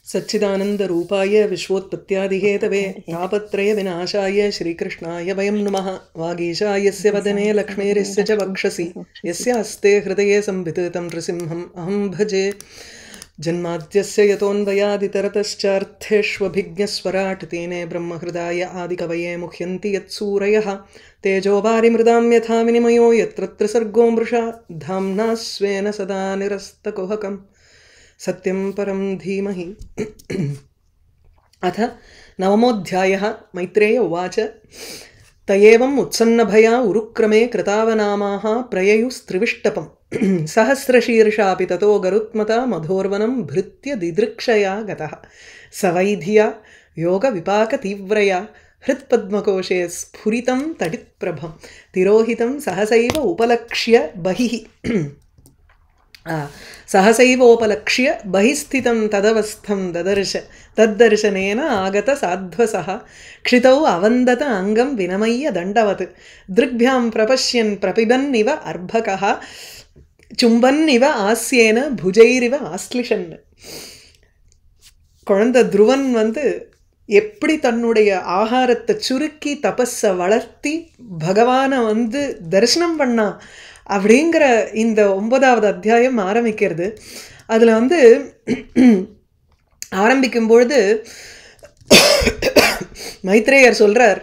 सच्चिदानन्दरूपाय विश्वोत्पत्त्यादिहेतवे तापत्रयविनाशाय श्रीकृष्णाय वयं नमः। वागीशायस्य वदने लक्ष्मीर्यस्य च वक्षसि यस्य हस्ते हृदये संविततं नृसिंहम् अहं भजे। जन्माद्यस्य यतोऽन्वयादितरतश्चार्थेष्वभिज्ञस्वराट् तेने ब्रह्महृदाय आदिकवये मुह्यन्ति यत्सूरयः। तेजोवारिमृदां यथा विनिमयो यत्र त्रिसर्गो मृषा धाम्ना स्वेन सदा निरस्तकुहकम् सत्यं परं धीमहि। अथ नवमोऽध्यायः। मैत्रेय उवाच तयेवम् उत्सन्नभया उरुक्रमे कृतावनामाः प्रययुस्त्रिविष्टपम् सहस्रशीर्षापि ततो गरुत्मता मधोर्वनं भृत्य दिदृक्षया गतः स वैधिया योगविपाकतीव्रया हृत्पद्मकोशे स्फुरितं तडित्प्रभं तिरोहितं सहसैव उपलक्ष्य बहिः सहसैवोपलक्ष्य बहिस्थितं तदवस्थं ददर्श तद्दर्शनेन आगत साध्वसः क्षितौ अवन्दत अङ्गं विनमय्य दण्डवत् दृग्भ्यां प्रपश्यन् प्रपिबन्निव अर्भकः चुम्बन्निव आस्येन भुजैरिव आश्लिषन्. குழந்தை துருவன் எப்படி தன்னுடைய ஆகாரத்தை சுருக்கி தபஸை வளர்த்தி பகவானை தரிசனம் பண்ணா அப்படிங்கிற இந்த 9வது அத்தியாயம் ஆரம்பிக்கிறது. அதில் ஆரம்பிக்கும்பொழுது மைத்ரேயர் சொல்கிறார்,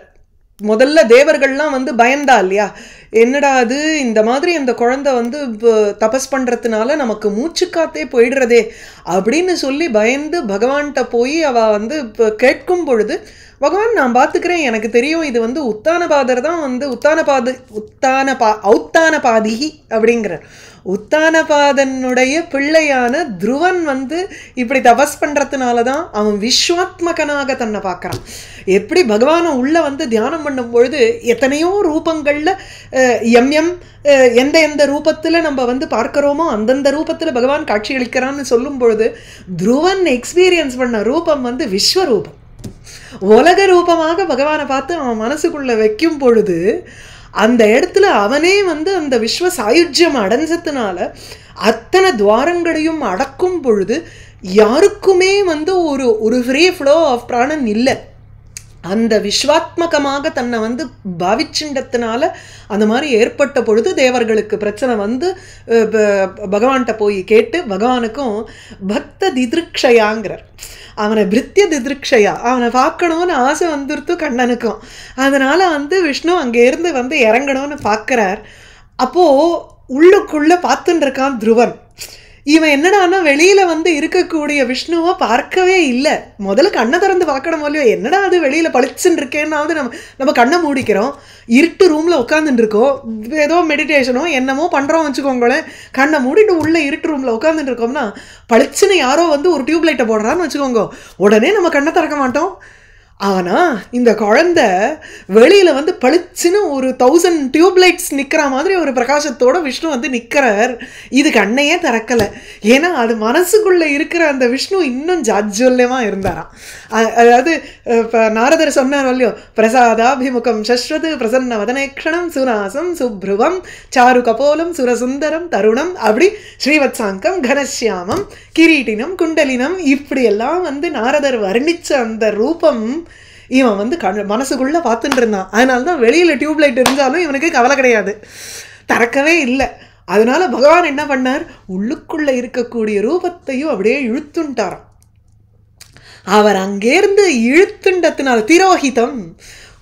முதல்ல தேவர்கள்லாம் பயந்தா இல்லையா, என்னடா அது இந்த மாதிரி இந்த குழந்தை தபஸ் பண்ணுறதுனால நமக்கு மூச்சுக்காத்தே போயிடுறதே அப்படின்னு சொல்லி பயந்து பகவான்கிட்ட போய் அவள் கேட்கும் பொழுது பகவான் நான் பார்த்துக்கிறேன், எனக்கு தெரியும், இது உத்தானபாதர் தான் ஔத்தானபாதிகி அப்படிங்கிறார். உத்தானபாதனுடைய பிள்ளையான துருவன் இப்படி தபஸ் பண்ணுறதுனால தான் அவன் விஸ்வாத்மகனாக தன்னை பார்க்குறான். எப்படி பகவானை உள்ள தியானம் பண்ணும் பொழுது எத்தனையோ ரூபங்களில் எந்த ரூபத்தில் நம்ம பார்க்குறோமோ அந்தந்த ரூபத்தில் பகவான் காட்சி அளிக்கிறான்னு சொல்லும் பொழுது துருவன் எக்ஸ்பீரியன்ஸ் பண்ண ரூபம் விஸ்வரூபம், உலக ரூபமாக பகவானை பார்த்து அவன் மனசுக்குள்ள வைக்கும் பொழுது அந்த இடத்துல அவனே அந்த விஸ்வ சாயுஜ்யம் அடைஞ்சதுனால அத்தனை துவாரங்களையும் அடக்கும் பொழுது யாருக்குமே ஒரு ஃப்ரீ ஃப்ளோ ஆஃப் பிராணன் இல்லை. அந்த விஸ்வாத்மகமாக தன்னை பாவிச்சுண்டத்தினால அந்த மாதிரி ஏற்பட்ட பொழுது தேவர்களுக்கு பிரச்சனை பகவான்கிட்ட போய் கேட்டு பகவானுக்கும் பக்த திதிருக்ஷயாங்கிறார். அவனை பிரித்திய திதிருக்ஷயா, அவனை பார்க்கணும்னு ஆசை வந்துருத்து கண்ணனுக்கும். அதனால் விஷ்ணு அங்கேருந்து இறங்கணும்னு பார்க்குறார். அப்போது உள்ளுக்குள்ளே பார்த்துட்டு இருக்கான் துருவன். இவன் என்னடான்னா வெளியில் இருக்கக்கூடிய விஷ்ணுவை பார்க்கவே இல்லை. முதல்ல கண்ணை திறந்து பார்க்கணும் இல்லையோ, என்னடா அது வெளியில் பளிச்சுன்னு இருக்கேன்னாவது நம்ம கண்ணை மூடிக்கிறோம், இருட்டு ரூமில் உட்காந்துட்டு இருக்கோம், ஏதோ மெடிடேஷனோ என்னமோ பண்ணுறோம் வச்சுக்கோங்களேன், கண்ணை மூடிட்டு உள்ளே இருட்டு ரூமில் உட்காந்துட்டு இருக்கோம்னா பளிச்சுன்னு யாரோ ஒரு டியூப் லைட்டை போடுறான்னு வச்சுக்கோங்க, உடனே நம்ம கண்ணை திறக்க மாட்டோம். ஆனால் இந்த குழந்தை வெளியில் பளிச்சுன்னு ஒரு 1000 டியூப்லைட்ஸ் நிற்கிற மாதிரி ஒரு பிரகாசத்தோடு விஷ்ணு நிற்கிறார். இது கண்ணையே திறக்கலை. ஏன்னா அது மனசுக்குள்ளே இருக்கிற அந்த விஷ்ணு இன்னும் ஜாஜ்வல்யமாக இருந்தாராம். அதாவது இப்போ நாரதர் சொன்னார் இல்லையோ, பிரசாதாபிமுகம் சஸ்வத் பிரசன்ன வதனேக்ஷணம் சுநாசம் சுப்ருவம் சாரு கபோலம் சுரசுந்தரம் தருணம், அப்படி ஸ்ரீவத்சாங்கம் கனசியாமம் கிரீட்டினம் குண்டலினம் இப்படியெல்லாம் நாரதர் வர்ணித்த அந்த ரூபம் இவன் மனசுக்குள்ளே பார்த்துட்டு இருந்தான். அதனால தான் வெளியில் டியூப்லைட் இருந்தாலும் இவனுக்கு கவலை கிடையாது, திறக்கவே இல்லை. அதனால பகவான் என்ன பண்ணார், உள்ளுக்குள்ளே இருக்கக்கூடிய ரூபத்தையும் அப்படியே இழுத்துட்டாராம். அவர் அங்கேருந்து இழுத்துண்டத்தினால திரோஹிதம்,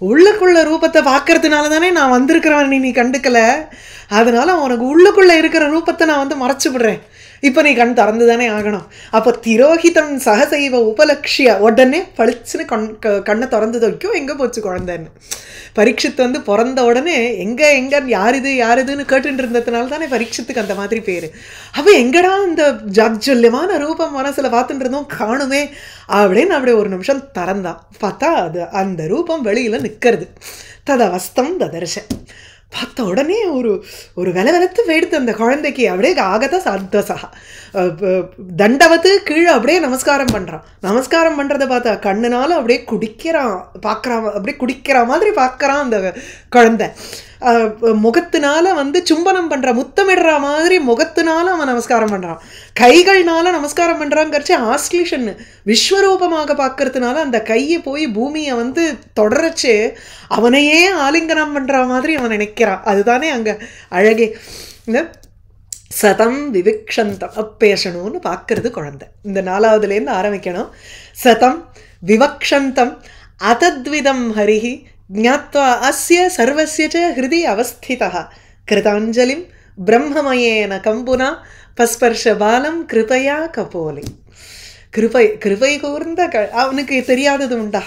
உள்ளுக்குள்ள ரூபத்தை பார்க்கறதுனால தானே நான் வந்திருக்கிறவன் நீ கண்டுக்கலை, அதனால உனக்கு உள்ளுக்குள்ளே இருக்கிற ரூபத்தை நான் மறைச்சு விடுறேன், இப்போ நீ கண் திறந்து தானே ஆகணும். அப்போ திரோஹிதம் சகசைவ உபலக்ஷிய, உடனே பளிச்சுன்னு கண்ணை திறந்து வைக்கும், எங்கே போச்சு குழந்தைன்னு. பரீட்சித்து பிறந்த உடனே எங்கே யாருதுன்னு கேட்டுட்டு இருந்ததுனால தானே பரீட்சித்துக்கு அந்த மாதிரி பேர். அப்போ எங்கடா இந்த ஜாஜ்வல்யமான ரூபம் மனசில் பார்த்துட்டு இருந்தோம் காணுமே அப்படின்னு அப்படி ஒரு நிமிஷம் திறந்தான். பார்த்தா அது அந்த ரூபம் வெளியில் நிற்கிறது. ததவஸ்தம் ததர்ஷ, பார்த்த உடனே ஒரு வெலவெலத்து போயிடுத்து அந்த குழந்தைக்கு. அப்படியே ஆகத சாத்வசா, தண்டவத்து கீழே அப்படியே நமஸ்காரம் பண்ணுறான். நமஸ்காரம் பண்ணுறதை பார்த்தா கண்ணுனால அப்படியே குடிக்கிறான், பார்க்குறான், அப்படியே குடிக்கிற மாதிரி பார்க்குறான் அந்த குழந்தை. முகத்தினால வந்து சும்பனம் பண்ணுற, முத்தமிடுற மாதிரி முகத்தினால அவன் நமஸ்காரம் பண்ணுறான். கைகள்னால நமஸ்காரம் பண்ணுறாங்கிறச்சு ஆஸ்லேஷன் விஸ்வரூபமாக பார்க்கறதுனால அந்த கையை போய் பூமியை வந்து தொடரச்சு அவனையே ஆலிங்கனம் பண்ணுற மாதிரி அவன் நினைக்கிறான். அதுதானே அங்கே அழகே. இந்த சதம் விவிக்ஷந்தம் பேசணும்னு பார்க்கறது குழந்தை. இந்த 4வதுலேருந்து ஆரம்பிக்கணும். சதம் விவக்ஷந்தம் அதத்விதம் ஹரிஹி ஞாத்வா அஸ்ய சர்வஸ்ய ச ஹிருதி அவஸ்திதः கிருதாஞ்சலிம் பிரம்மமயேன கம்புனா பஸ்பர்ஷ பாலம் கிருபையா கபோலி. கிருபை கூர்ந்த அவனுக்கு தெரியாதது உண்டா?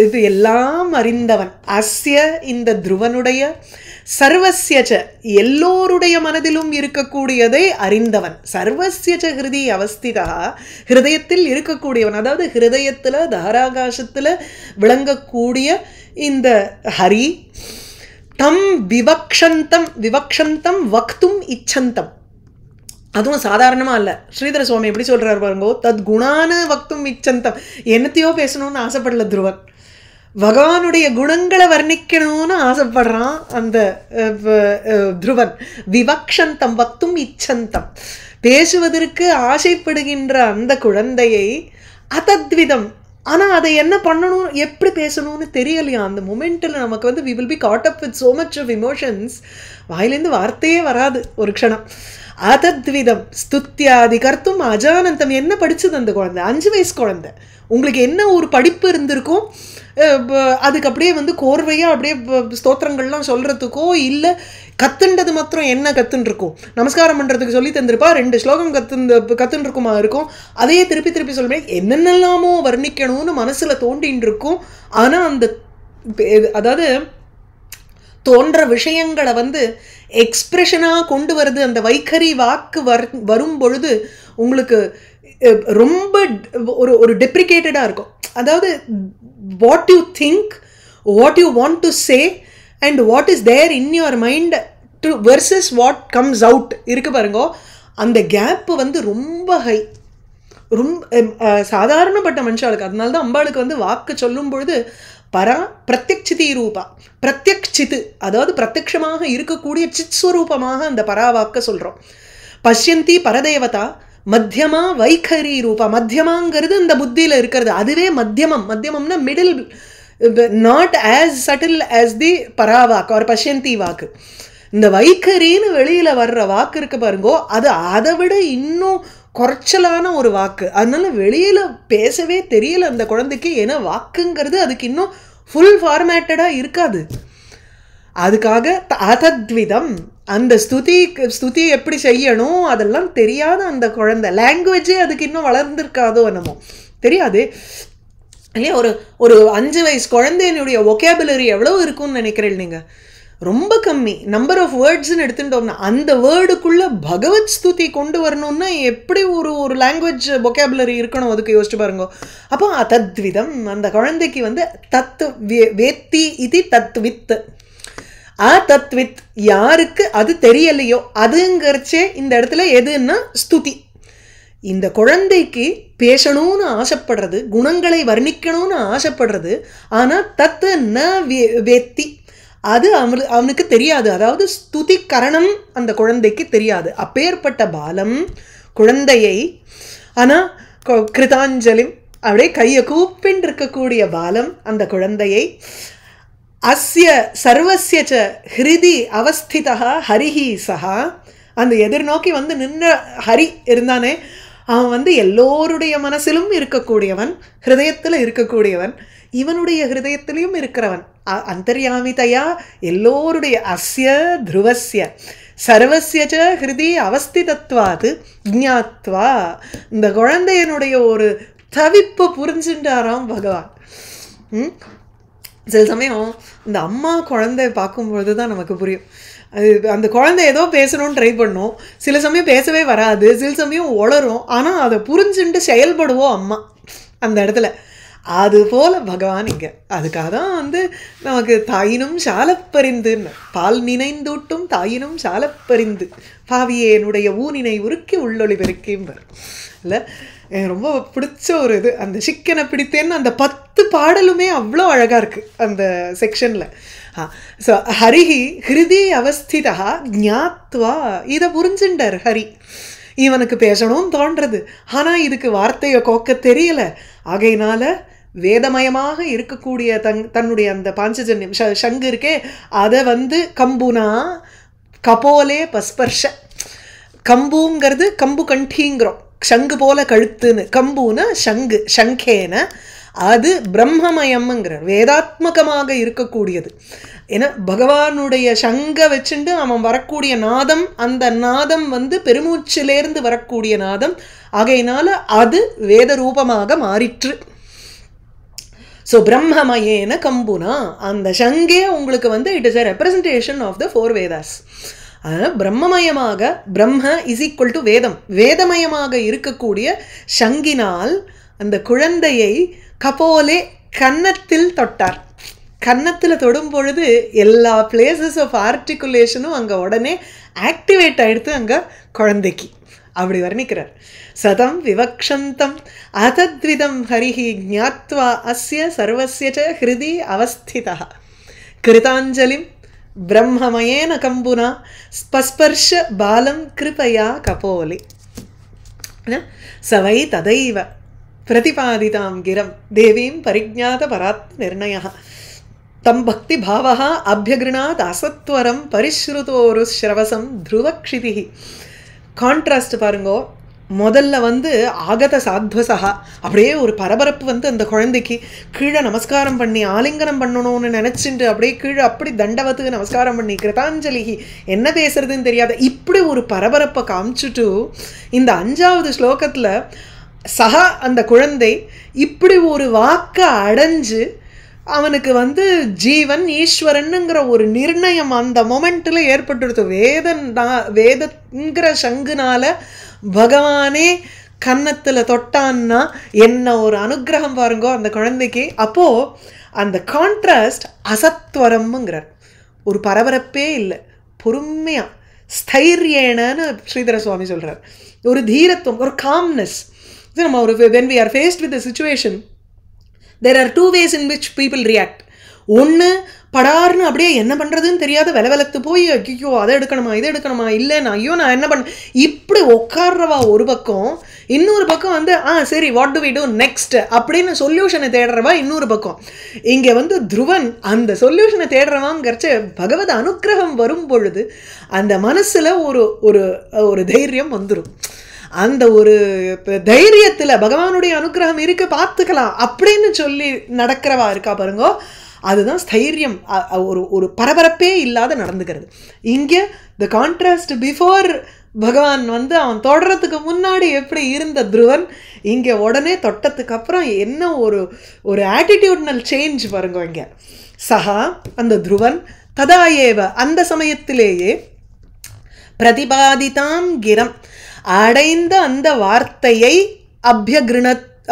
இது எல்லாம் அறிந்தவன். அஸ்ய இந்த துருவனுடைய, சர்வஸ்யச்ச எல்லோருடைய மனதிலும் இருக்கக்கூடியதை அறிந்தவன். சர்வஸ்யச்ச ஹிருதி அவஸ்திதா ஹிருதயத்தில் இருக்கக்கூடியவன், அதாவது ஹிருதயத்தில் தாராகாசத்தில் விளங்கக்கூடிய இந்த ஹரி. தம் விவக்ஷந்தம் வக்தும் இச்சந்தம். அதுவும் சாதாரணமாக இல்லை. ஸ்ரீதர சுவாமி எப்படி சொல்கிறார் பாருங்கோ, தத் குணான வக்தும் இச்சந்தம். என்னத்தையோ பேசணும்னு ஆசைப்படல துருவன், பகவானுடைய குணங்களை வர்ணிக்கணும்னு ஆசைப்படுறான் அந்த துருவன். விவக்ஷந்தம் வக்தும் இச்சந்தம், பேசுவதற்கு ஆசைப்படுகின்ற அந்த குழந்தையை அதத்விதம், ஆனால் அதை என்ன பண்ணணும், எப்படி பேசணும்னு தெரியலையா அந்த மொமெண்ட்டில். நமக்கு வந்து we will be caught up with so much of emotions, வாயிலேருந்து வார்த்தையே வராது ஒரு க்ஷணம். அதத்விதம் ஸ்துத்தியாதி கர்த்தும் அஜானந்தம். என்ன படித்தது அந்த குழந்தை? 5 வயசு குழந்தை. உங்களுக்கு என்ன ஒரு படிப்பு இருந்திருக்கும் அதுக்கு அப்படியே வந்து கோர்வையாக அப்படியே ஸ்தோத்திரங்கள்லாம் சொல்கிறதுக்கோ, இல்லை கத்துன்றது மாத்திரம் என்ன கத்துன்ருக்கும், நமஸ்காரம் பண்ணுறதுக்கு சொல்லி தந்திருப்பா, 2 ஸ்லோகம் கத்துன்ருக்குமா இருக்கும், அதையே திருப்பி சொல்லுவேன், என்னென்னலாமோ வர்ணிக்கணும்னு மனசில் தோண்டின்னு இருக்கும். ஆனால் அந்த அதாவது தோன்ற விஷயங்களை வந்து எக்ஸ்பிரஷனாக கொண்டு வருது அந்த வைఖரி வாக்கு வரும் பொழுது உங்களுக்கு ரொம்ப ஒரு டெப்ரிகேட்டடாக இருக்கும். அதாவது what you think, what you want to say and what is there in your mind to versus what comes out இருக்கு பாருங்க. அந்த கேப்பு வந்து ரொம்ப ஹை, ரொம்ப சாதாரணப்பட்ட மனுஷாளுக்கு. அதனால தான் அம்பாளுக்கு வந்து வாக்கு சொல்லும் பொழுது பரா பிரத்யக்ஷிதி ரூபா, பிரத்யக்ஷித்து அதாவது பிரத்யக்ஷமாக இருக்கக்கூடிய சித்ஸ்வரூபமாக அந்த பராவாக்க சொல்கிறோம். பஷ்யந்தி பரதேவதா மத்தியமா வைఖரி ரூபா. மத்தியமாங்கிறது இந்த புத்தியில் இருக்கிறது, அதுவே மத்தியமம். மத்தியமம்னா middle, not as subtle as the பராவாக்கு ஒரு பஷ்யந்தி வாக்கு. இந்த வைఖரின்னு வெளியில் வர்ற வாக்கு இருக்கு பாருங்கோ, அது அதை விட இன்னும் குறைச்சலான ஒரு வாக்கு. அதனால வெளியில் பேசவே தெரியல அந்த குழந்தைக்கு. ஏன்னா வாக்குங்கிறது அதுக்கு இன்னும் ஃபுல் ஃபார்மேட்டடாக இருக்காது. அதுக்காக அதத்விதம் அந்த ஸ்துதி எப்படி செய்யணும் அதெல்லாம் தெரியாத அந்த குழந்தை. லாங்குவேஜே அதுக்கு இன்னும் வளர்ந்துருக்காதோ என்னமோ தெரியாது இல்லையா. ஒரு 5 வயசு குழந்தையினுடைய ஒகேபுலரி எவ்வளோ இருக்கும்னு நினைக்கிறேன் நீங்கள்? ரொம்ப கம்மி. நம்பர் ஆஃப் வேர்ட்ஸ்ன்னு எடுத்துட்டோம்னா அந்த வேர்டுக்குள்ளே பகவத் ஸ்துதி கொண்டு வரணும்னா எப்படி ஒரு லாங்குவேஜ் ஒகேபுலரி இருக்கணும், அதுக்கு யோசிச்சு பாருங்க. அப்போ தத்விதம் அந்த குழந்தைக்கு வந்து தத் வேத்தி இது தத்வித். தத்வித் யாருக்கு அது தெரியலையோ அதுங்கிறச்சே இந்த இடத்துல எதுன்னா ஸ்துதி. இந்த குழந்தைக்கு பேசணும்னு ஆசைப்படுறது, குணங்களை வர்ணிக்கணும்னு ஆசைப்படுறது, ஆனால் தத்து ந வேத்தி அது அவனுக்கு தெரியாது. அதாவது ஸ்துதி கரணம் அந்த குழந்தைக்கு தெரியாது. அப்பேற்பட்ட பாலம் குழந்தையை, ஆனால் கிருதாஞ்சலிம் அப்படியே கையை கூப்பின்னு இருக்கக்கூடிய பாலம் அந்த குழந்தையை. அஸ்ய சர்வஸ்ய ச ஹிருதி அவஸ்திதா ஹரிஹி சஹா. அந்த எதிர்நோக்கி வந்து நின்ற ஹரி இருந்தானே அவன் வந்து எல்லோருடைய மனசிலும் இருக்கக்கூடியவன், ஹிருதயத்தில் இருக்கக்கூடியவன், இவனுடைய ஹிருதயத்திலையும் இருக்கிறவன். அந்தர்யாமிதையா எல்லோருடைய அஸ்ய துருவஸ்ய சர்வஸ்ய ச ஹிருதி அவஸ்திதத்வாது ஜ்ஞாத்வா. இந்த குழந்தையனுடைய ஒரு தவிப்பு புரிஞ்சுட்டாராம் பகவான். சில சமயம் இந்த அம்மா குழந்தை பார்க்கும்பொழுது தான் நமக்கு புரியும். அந்த குழந்தை ஏதோ பேசணும்னு ட்ரை பண்ணோம், சில சமயம் பேசவே வராது, சில சமயம் உளரும், ஆனால் அதை புரிஞ்சுட்டு செயல்படுவோம் அம்மா அந்த இடத்துல. அதுபோல் பகவான் இங்கே அதுக்காக தான் வந்து நமக்கு தாயினும் சாலப்பறிந்துன்னு பால் நினைந்தூட்டும் தாயினும் சாலப்பறிந்து பாவியேனுடைய ஊனினை உருக்கி உள்ளொளி பெருக்கிம்பர் இல்லை. எனக்கு ரொம்ப பிடிச்ச ஒரு இது அந்த சிக்கனை பிடித்தேன்னு அந்த 10 பாடலுமே அவ்வளோ அழகாக இருக்குது அந்த செக்ஷனில். ஸோ ஹரிஹி ஹிருதி அவஸ்திதா ஞாத்வா இதை புரிஞ்சுண்டார் ஹரி. இவனுக்கு பேசணும்னு தோன்றது, ஆனால் இதுக்கு வார்த்தையை கோக்க தெரியல. ஆகையினால வேதமயமாக இருக்கக்கூடிய தன்னுடைய அந்த பாஞ்சஜன்யம் சங்கு இருக்கே அதை வந்து கம்புனா கபோலே பஸ்பர்ஷ, கம்புங்கிறது கம்பு கண்டிங்கிறோம், சங்கு போல கழுத்துன்னு, கம்புனா சங்கு சங்கேன அது பிரம்மமயம்ங்கிறார், வேதாத்மகமாக இருக்கக்கூடியது. ஏன்னா பகவானுடைய சங்கை வச்சுட்டு அவன் வரக்கூடிய நாதம், அந்த நாதம் வந்து பெருமூச்சிலேருந்து வரக்கூடிய நாதம். ஆகையினால அது வேத ரூபமாக மாறிற்று. ஸோ பிரம்மமயேன கம்புனா அந்த சங்கே உங்களுக்கு வந்து it is a representation of the 4 Vedas. அதனால் பிரம்மமயமாக, பிரம்ம இஸ் ஈக்குவல் டு வேதம், வேதமயமாக இருக்கக்கூடிய சங்கினால் அந்த குழந்தையை கபோலே கன்னத்தில் தொட்டார். கன்னத்தில் தொடும் பொழுது எல்லா பிளேசஸ் ஆஃப் ஆர்டிகுலேஷனும் அங்கே உடனே ஆக்டிவேட் ஆகிடுது அங்கே குழந்தைக்கு. அப்படி வர்ணிக்கிறார். சதம் விவக்ஷந்தம் அதத்விதம் ஹரிஹி ஞாத்வா அஸ்ய சர்வஸ்ய ச ஹிருதி அவஸ்திதா கிருதாஞ்சலிம் பிரம்மமயேன கம்புனா ஸ்பஸ்பர்ஷ பாலம் கிருபயா கபோலி சவை ததைவ பிரதிபாதிதாம் கிரம் தேவீம் பரிஜ்ஞாத பராத்ம நிர்ணய தம் பக்தி பாவா அபியகிருணாத் அசத்வரம் பரிஸ்ருதோரு ஸ்ரவசம் த்ருவக்ஷிதி. கான்ட்ராஸ்ட் பாருங்கோ. முதல்ல வந்து ஆகத சாத்வசா அப்படியே ஒரு பரபரப்பு வந்து அந்த குழந்தைக்கு கீழே நமஸ்காரம் பண்ணி ஆலிங்கனம் பண்ணணும்னு நினச்சிட்டு அப்படியே கீழே அப்படி தண்டவத்துக்கு நமஸ்காரம் பண்ணி கிருதாஞ்சலிகி என்ன பேசுறதுன்னு தெரியாத இப்படி ஒரு பரபரப்பை காமிச்சுட்டு இந்த 5வது ஸ்லோகத்தில் சகா அந்த குழந்தை இப்படி ஒரு வாக்கை அடைஞ்சு அவனுக்கு வந்து ஜீவன் ஈஸ்வரனுங்கிற ஒரு நிர்ணயம் அந்த மொமெண்ட்டில் ஏற்பட்டுடுது. வேதங்கிற சங்குனால பகவானே கன்னத்தில் தொட்டான்னா என்ன ஒரு அனுகிரகம் பாருங்கோ அந்த குழந்தைக்கு. அப்போது அந்த கான்ட்ராஸ்ட் அசத்வரம்ங்கிறார். ஒரு பரபரப்பே இல்லை, பொறுமையாக ஸ்தைரியேனன்னு ஸ்ரீதர சுவாமி சொல்கிறார். ஒரு தீரத்துவம், ஒரு காம்னஸ். நம்ம ஒரு when we are faced with a situation, there are 2 ways in which people react. ஒன்று படார்னு அப்படியே என்ன பண்ணுறதுன்னு தெரியாத வெலவெலத்து போய் ஐயோ அதை எடுக்கணுமா இதை எடுக்கணுமா இல்லை நான் என்ன பண்ண இப்படி உட்கார்றவா ஒரு பக்கம், இன்னொரு பக்கம் வந்து சரி what do we do next அப்படின்னு சொல்யூஷனை தேடுறவா இன்னொரு பக்கம். இங்கே வந்து துருவன் அந்த சொல்யூஷனை தேடுறவாங்கிறச்ச பகவத் அனுக்கிரகம் வரும் பொழுது அந்த மனசில் ஒரு தைரியம் வந்துடும். அந்த ஒரு தைரியத்தில் பகவானுடைய அனுகிரகம் இருக்கு பார்த்துக்கலாம் அப்படின்னு சொல்லி நடக்கிறவா இருக்கா பாருங்கோ, அதுதான் ஸ்தைரியம். ஒரு பரபரப்பே இல்லாத நடந்துக்கிறது. இங்கே த கான்ட்ராஸ்ட் பிஃபோர் பகவான் வந்து அவன் தொடரத்துக்கு முன்னாடி எப்படி இருந்த துருவன், இங்கே உடனே தொட்டத்துக்கு அப்புறம் என்ன ஒரு ஆட்டிடியூட்னல் சேஞ்ச் பாருங்க. இங்கே சஹா அந்த துருவன் ததாயேவ அந்த சமயத்திலேயே பிரதிபாதிதாம் கிரம் அடைந்த அந்த வார்த்தையை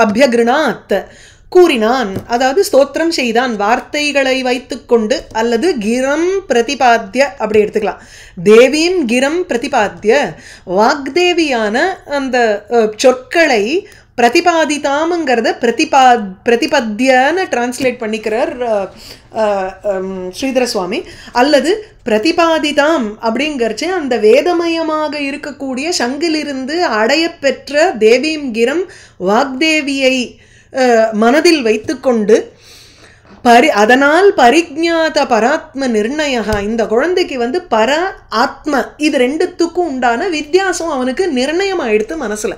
அபியகிருணாத் கூறினான், அதாவது ஸ்தோத்திரம் செய்தான். வார்த்தைகளை வைத்துக்கொண்டு அல்லது கிரம் பிரதிபாத்திய அப்படி எடுத்துக்கலாம். தேவீம் கிரம் பிரதிபாத்திய வாக்தேவியான அந்த சொற்களை பிரதிபாதிதாம்ங்கிறத பிரதிபத்தியன்னு டிரான்ஸ்லேட் பண்ணிக்கிறார் ஸ்ரீதர சுவாமி. அல்லது பிரதிபாதிதாம் அப்படிங்கிறச்சே அந்த வேதமயமாக இருக்கக்கூடிய சங்கிலிருந்து அடையப்பெற்ற தேவீம் கிரம் வாக்தேவியை மனதில் வைத்துக்கொண்டு அதனால் பரிஜ்ஞாத பராத்ம நிர்ணய இந்த குழந்தைக்கு வந்து பர ஆத்ம இது ரெண்டுத்துக்கும் உண்டான வித்தியாசம் அவனுக்கு நிர்ணயம் ஆயிடுத்து மனசுல.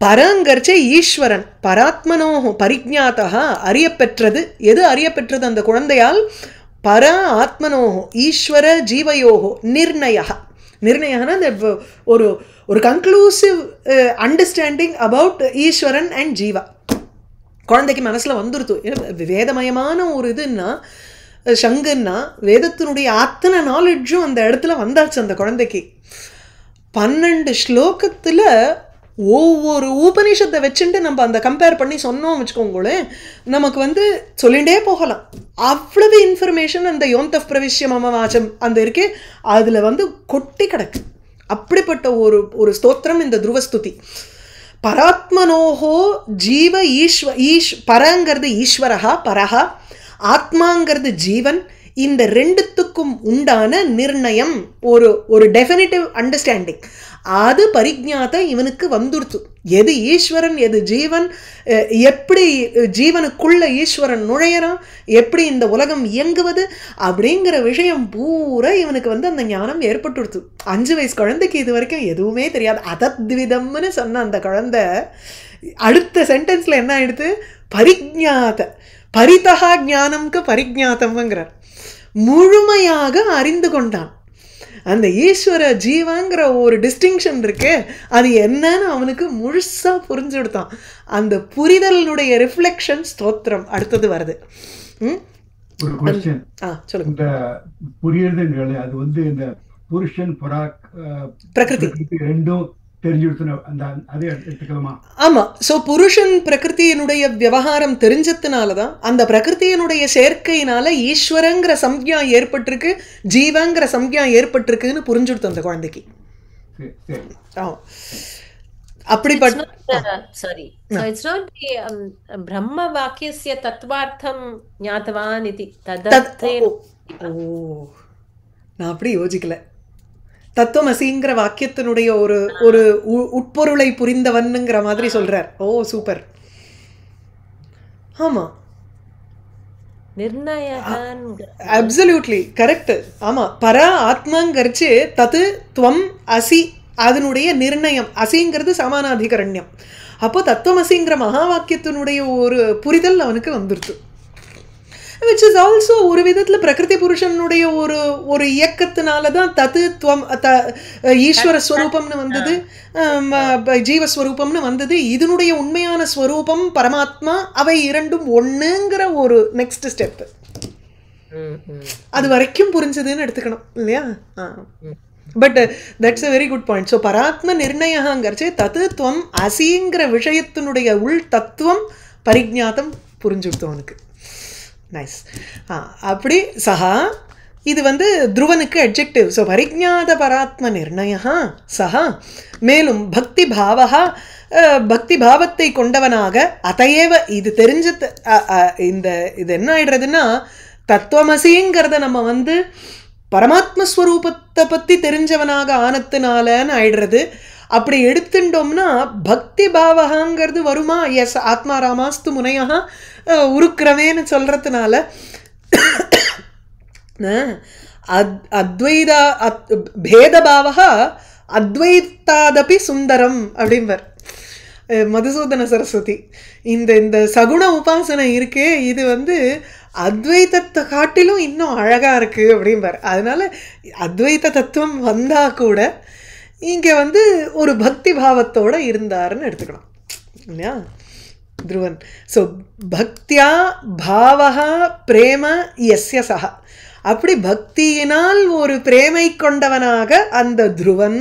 பரங்கர்ச்சே ஈஸ்வரன், பராத்மனோ பரிஜ்ஞாதா அறியப்பெற்றது. எது அறியப்பெற்றது அந்த குழந்தையால்? பர ஆத்மனோ ஈஸ்வர ஜீவயோகோ நிர்ணயனா ஒரு conclusive understanding about Eswaran and Jeeva குழந்தைக்கு மனசில் வந்துருத்து. வேதமயமான ஒரு இதுன்னா சங்குன்னா வேதத்தினுடைய அத்தனை நாலேஜும் அந்த இடத்துல வந்தாச்சு அந்த குழந்தைக்கு. 12 ஸ்லோகத்தில் ஒவ்வொரு உபனிஷத்தை வச்சுட்டு நம்ம அந்த கம்பேர் பண்ணி சொன்னோம் வச்சுக்கோங்களேன், நமக்கு வந்து சொல்லிகிட்டே போகலாம். அவ்வளவு இன்ஃபர்மேஷன் அந்த யோந்தப் பிரவிஷ்ய மம வாச்சம் அந்த இருக்கே அதில் வந்து கொட்டி கிடக்கு. அப்படிப்பட்ட ஒரு ஸ்தோத்திரம் இந்த துருவஸ்துதி. பராத்மனோஹோ ஜீவ பரங்கிறது ஈஸ்வரஹா பரஹா, ஆத்மாங்கிறது ஜீவன். இந்த ரெண்டுத்துக்கும் உண்டான நிர்ணயம், ஒரு டெஃபினிட்டிவ் அண்டர்ஸ்டாண்டிங் அது பரிஜ்ஞாத இவனுக்கு வந்துடுத்து. எது ஈஸ்வரன் எது ஜீவன், எப்படி ஜீவனுக்குள்ள ஈஸ்வரன் நுழையறான், எப்படி இந்த உலகம் இயங்குவது அப்படிங்கிற விஷயம் பூரா இவனுக்கு வந்து அந்த ஞானம் ஏற்பட்டுடுத்து. 5 வயசு குழந்தைக்கு இது வரைக்கும் எதுவுமே தெரியாது. அதத்விதம்னு சொன்ன அந்த குழந்தை அடுத்த சென்டென்ஸ்ல என்ன ஆயிடுது, பரிஜ்ஞாத பரிதகா ஞானம்க்கு பரிஜ்ஞாதம்ங்கிறார். முழுமையாக அறிந்து கொண்டான். அந்த ஈஸ்வர ஜீவங்கிற ஒரு டிஸ்டிங்ஷன் இருக்கு, அது என்னன்னு அவனுக்கு முழுசா புரிஞ்சு கொடுத்தான். அந்த புரிதலுடைய ரிஃப்ளெக்ஷன் ஸ்தோத்திரம் அடுத்தது வருது. ஒரு क्वेश्चन சொல்லுங்க. இந்த புரியுதுங்களே, அது வந்து இந்த புருஷன் பிரகிருதி ரெண்டும் தெரிஞ்சுடுத்து அந்த அதே எடுத்துக்கலாமா? ஆமா. ஸோ புருஷன் பிரகிருத்தியினுடைய விவகாரம் தெரிஞ்சதுனாலதான் அந்த பிரகிருத்தியினுடைய சேர்க்கையினால ஈஸ்வரங்கிற சம்ஞா ஏற்பட்டிருக்கு, ஜீவங்கிற சம்ஞா ஏற்பட்டிருக்குன்னு புரிஞ்சுடுத்து அந்த குழந்தைக்கு. அப்படிப்பட்ட sorry so it's not the brahma vakyasya tatvartham ஞாதவான் इति ததத்ரேன. நான் அப்படி யோசிக்கல. தத்துவமசிங்கிற வாக்கியத்தினுடைய ஒரு உட்பொருளை புரிந்தவன்ங்கிற மாதிரி சொல்றார். ஓ சூப்பர். ஆமா, நிர்ணயகன் அப்சல்யூட்லி கரெக்ட். ஆமா, பர ஆத்மாங்கரிச்சு தத்து துவம் அசி அதனுடைய நிர்ணயம். அசிங்கிறது சமானாதிகரண்யம். அப்போ தத்துவமசிங்கிற மகா வாக்கியத்தினுடைய ஒரு புரிதல் அவனுக்கு வந்துருச்சு. which is also ஒரு விதத்தில் பிரகிருதி புருஷனுடைய ஒரு இயக்கத்தினால தான் தத்து துவம் ஈஸ்வர ஸ்வரூபம்னு வந்தது, ஜீவஸ்வரூபம்னு வந்தது. இதனுடைய உண்மையான ஸ்வரூபம் பரமாத்மா, அவை இரண்டும் ஒண்ணுங்கிற ஒரு நெக்ஸ்ட் ஸ்டெப். அது வரைக்கும் புரிஞ்சதுன்னு எடுத்துக்கணும் இல்லையா? But that's a very good point. So பராத்ம நிர்ணயங்கிறச்சு தத்து துவம் அசிங்கிற விஷயத்தினுடைய உள் தத்துவம் பரிஜ்ஞாதம் புரிஞ்சுடுத்தோம் அவனுக்கு. நைஸ். அப்படி சஹா இது வந்து துருவனுக்கு அட்ஜெக்டிவ். ஸோ பரிஜ்ஞாத பராத்ம நிர்ணயா சஹா. மேலும் பக்தி பாவா, பக்தி பாவத்தை கொண்டவனாக அதையேவ இது தெரிஞ்ச இது என்ன ஆயிடுறதுன்னா, தத்துவமசிங்கிறத நம்ம வந்து பரமாத்மஸ்வரூபத்தை பற்றி தெரிஞ்சவனாக ஆனத்தினாலன்னு ஆயிடுறது. அப்படி எடுத்துட்டோம்னா பக்தி பாவகாங்கிறது வருமா? எஸ், ஆத்மா ராமாஸ்து முனையா உருக்கிறவேன்னு சொல்றதுனால அத்வைதா பேதபாவா அத்வைத்தாதபி சுந்தரம் அப்படின்பர் மதுசூதன சரஸ்வதி. இந்த சகுண உபாசனை இருக்கே, இது வந்து அத்வைத்தத்தை காட்டிலும் இன்னும் அழகா இருக்கு அப்படிம்பார். அதனால அத்வைத்த தத்துவம் வந்தா கூட இங்கே வந்து ஒரு பக்தி பாவத்தோடு இருந்தாருன்னு எடுத்துக்கணும் இல்லையா துருவன். ஸோ பக்தியா பாவா பிரேம யஸ்ய சஹா. அப்படி பக்தியினால் ஒரு பிரேமை கொண்டவனாக அந்த துருவன்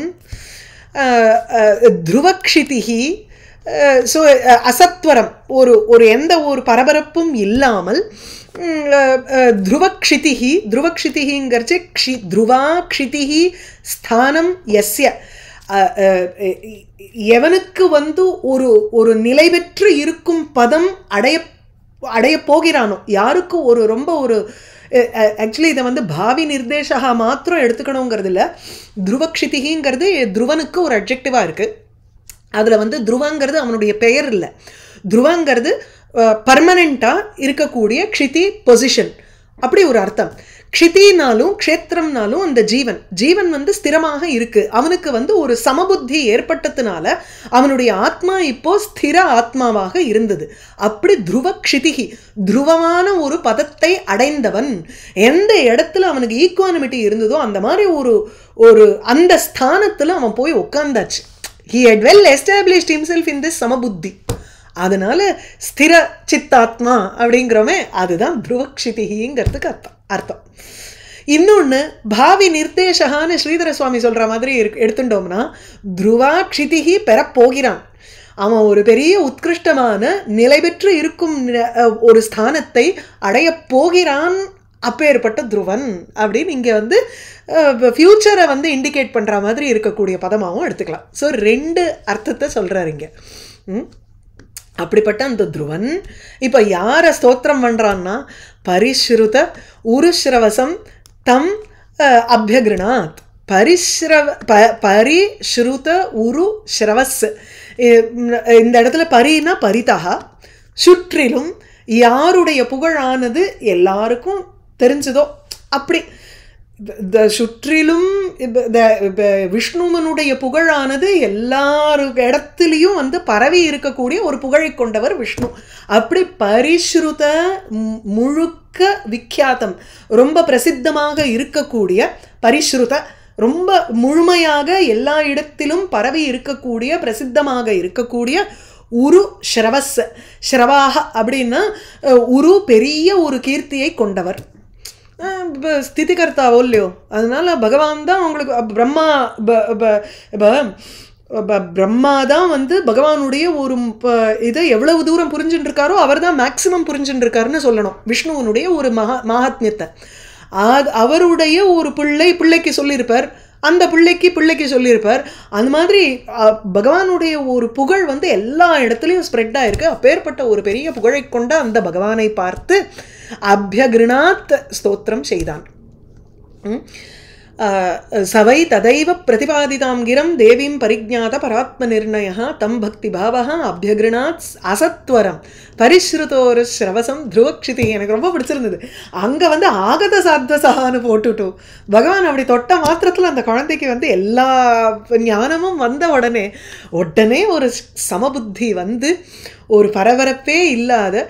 துருவக்ஷிதிஹி. ஸோ அசத்வரம் ஒரு எந்த ஒரு பரபரப்பும் இல்லாமல் துருவக்ஷிதிஹி. துருவக்ஷிதிஹிங்கிறச்சு துருவா க்ஷிதிஹி ஸ்தானம் யஸ்ய. எவனுக்கு வந்து ஒரு நிலை பெற்று இருக்கும் பதம் அடைய போகிறானோ, யாருக்கு ரொம்ப ஆக்சுவலி இதை வந்து பாவி நிர்தேசகா மாத்திரம் எடுத்துக்கணுங்கிறது இல்லை. துருவக்ஷிதிங்கிறது துருவனுக்கு ஒரு அட்ஜெக்டிவாக இருக்குது. அதில் வந்து துருவங்கிறது அவனுடைய பெயர் இல்லை. துருவங்கிறது பர்மனெண்ட்டாக இருக்கக்கூடிய க்ஷிதி பொசிஷன், அப்படி ஒரு அர்த்தம். க்ஷிதினாலும் க்ஷேத்திரம்னாலும் அந்த ஜீவன் வந்து ஸ்திரமாக இருக்கு. அவனுக்கு வந்து ஒரு சமபுத்தி ஏற்பட்டதுனால அவனுடைய ஆத்மா இப்போ ஸ்திர ஆத்மாவாக இருந்தது. அப்படி துருவ க்ஷிதிகி, துருவமான ஒரு பதத்தை அடைந்தவன். எந்த இடத்துல அவனுக்கு ஈக்குவானிமிட்டி இருந்ததோ அந்த மாதிரி ஒரு அந்த ஸ்தானத்தில் அவன் போய் உட்கார்ந்தாச்சு. He had well established himself in this சமபுத்தி. அதனால ஸ்திர சித்தாத்மா அப்படிங்கிறோமே, அதுதான் துருவக்ஷிதிங்கிறதுக்கு அர்த்தம். இன்னொன்று பாவி நிர்தேசகான்னு ஸ்ரீதர சுவாமி சொல்கிற மாதிரி எடுத்துட்டோம்னா துருவா க்ஷிதிகி பெறப்போகிறான். அவன் ஒரு பெரிய உத்கிருஷ்டமான நிலை பெற்று இருக்கும் ஒரு ஸ்தானத்தை அடையப் போகிறான், அப்பேற்பட்ட துருவன் அப்படின்னு இங்கே வந்து ஃப்யூச்சரை வந்து இண்டிகேட் பண்ணுற மாதிரி இருக்கக்கூடிய பதமாகவும் எடுத்துக்கலாம். ஸோ 2 அர்த்தத்தை சொல்கிறார் இங்கே. அப்படிப்பட்ட அந்த துருவன் இப்போ யாரை ஸ்தோத்திரம் பண்ணுறான்னா பரிஸ்ருத உருஸ்ரவசம் தம் அபியகிருணாத். பரிஸ்ருத உரு ஸ்ரவஸ், இந்த இடத்துல பரினா பரிதா, சுற்றிலும் யாருடைய புகழானது எல்லாருக்கும் தெரிஞ்சதோ அப்படி சுற்றிலும் விஷ்ணுவனுடைய புகழானது எல்லாரு இடத்துலையும் வந்து பரவி இருக்கக்கூடிய ஒரு புகழை கொண்டவர் விஷ்ணு. அப்படி பரிஸ்ருத முழுக்க விக்கியாத்தம் ரொம்ப பிரசித்தமாக இருக்கக்கூடிய பரிஸ்ருத ரொம்ப முழுமையாக எல்லா இடத்திலும் பரவி இருக்கக்கூடிய பிரசித்தமாக இருக்கக்கூடிய உரு ஸ்ரவஸ். ஸ்ரவாக அப்படின்னா உரு பெரிய ஒரு கீர்த்தியை கொண்டவர், ஸ்திதிகர்த்தாவோ இல்லையோ. அதனால பகவான் தான் உங்களுக்கு பிரம்மா தான் வந்து பகவானுடைய ஒரு இதை எவ்வளவு தூரம் புரிஞ்சுட்டு இருக்காரோ அவர் தான் மேக்சிமம் புரிஞ்சுட்டு இருக்காருன்னு சொல்லணும் விஷ்ணுவனுடைய ஒரு மகாத்மியத்தை. அவருடைய ஒரு பிள்ளைக்கு சொல்லியிருப்பார், அந்த பிள்ளைக்கு சொல்லியிருப்பார். அந்த மாதிரி பகவானுடைய ஒரு புகழ் வந்து எல்லா இடத்துலையும் ஸ்ப்ரெட் ஆயிருக்கு. அப்பேற்பட்ட ஒரு பெரிய புகழை கொண்ட அந்த பகவானை பார்த்து அபியகிருணாத் ஸ்தோத்திரம் செய்தான். சவை ததைவ பிரதிபாதிதாம் கிரம் தேவீம் பரிஜ்ஞாத பராத்ம நிர்ணய தம் பக்தி பாவக அபியகிருணாத் அசத்வரம் பரிஸ்ருதோரு ஸ்ரவசம் துருவக்ஷிதி. எனக்கு ரொம்ப பிடிச்சிருந்தது. அங்கே வந்து ஆகத சாத்வசகான்னு போட்டுட்டோம். பகவான் அப்படி தொட்ட மாத்திரத்தில் அந்த குழந்தைக்கு வந்து எல்லா ஞானமும் வந்த உடனே ஒரு சமபுத்தி வந்து ஒரு பரபரப்பே இல்லாத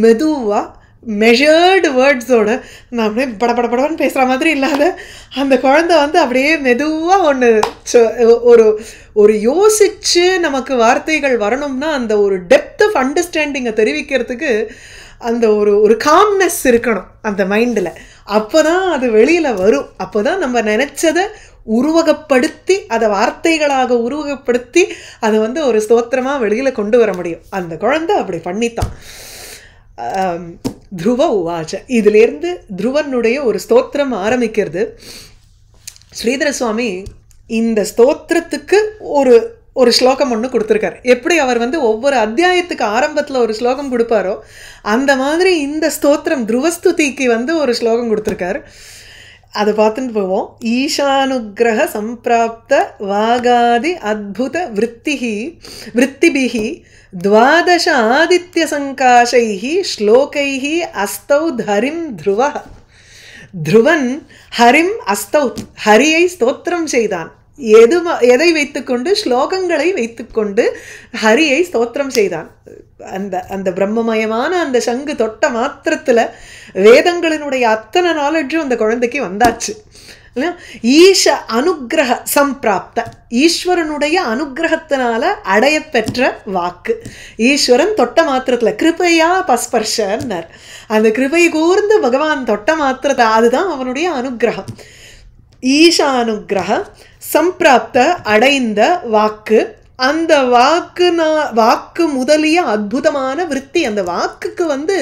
மெதுவாக மெஷர்டு வேர்ட்ஸோட நான் அப்படியே படபடன்னு பேசுகிற மாதிரி இல்லாத அந்த குழந்தை வந்து அப்படியே மெதுவாக ஒரு யோசித்து நமக்கு வார்த்தைகள் வரணும்னா அந்த ஒரு டெப்த் ஆஃப் அண்டர்ஸ்டாண்டிங்கை தெரிவிக்கிறதுக்கு அந்த ஒரு காம்னஸ் இருக்கணும் அந்த மைண்டில். அப்போ தான் அது வெளியில் வரும். அப்போ தான் நம்ம நினச்சதை உருவகப்படுத்தி அதை வார்த்தைகளாக உருவகப்படுத்தி அதை வந்து ஒரு ஸ்தோத்திரமாக வெளியில் கொண்டு வர முடியும். அந்த குழந்தை அப்படி பண்ணித்தான். துருவ உவாச்ச, இதிலேருந்து துருவனுடைய ஒரு ஸ்தோத்திரம் ஆரம்பிக்கிறது. ஸ்ரீதர சுவாமி இந்த ஸ்தோத்திரத்துக்கு ஒரு ஸ்லோகம் ஒன்று கொடுத்துருக்கார். எப்படி அவர் வந்து ஒவ்வொரு அத்தியாயத்துக்கு ஆரம்பத்தில் ஒரு ஸ்லோகம் கொடுப்பாரோ அந்த மாதிரி இந்த ஸ்தோத்திரம் துருவஸ்துதிக்கு வந்து ஒரு ஸ்லோகம் கொடுத்துருக்கார். அதை பார்த்துட்டு போவோம். ஈஷானுகிரக சம்பிராப்த வாகாதி அத்புத விற்த்திபிஹி द्वादश आदित्य संकाशैः श्लोकैः अस्तौत् हरिं ध्रुवः. ध्रुवन् हरिं अस्तौत्, हरिயை ஸ்தோத்திரம் செய்தான். எதை வைத்துக்கொண்டு? ஸ்லோகங்களை வைத்துக்கொண்டு ஹரியை ஸ்தோத்திரம் செய்தான். அந்த பிரம்மமயமான அந்த சங்கு தொட்ட மாத்திரத்தில் வேதங்களினுடைய அத்தனை நாலேஜும் அந்த குழந்தைக்கு வந்தாச்சு. ஈஷ அனுகிரக சம்பிராப்த, ஈஸ்வரனுடைய அனுகிரகத்தினால அடையப்பெற்ற வாக்கு. ஈஸ்வரன் தொட்ட மாத்திரத்தில் கிருபையா பஸ்பர்ஷன்னர், அந்த கிருபை கூர்ந்து பகவான் தொட்ட மாத்திரத்தை, அதுதான் அவனுடைய அனுகிரகம். ஈஷா அனுகிரக சம்பிராப்த அடைந்த வாக்கு. அந்த வாக்கு முதலிய அற்புதமான விருத்தி. அந்த வாக்குக்கு வந்து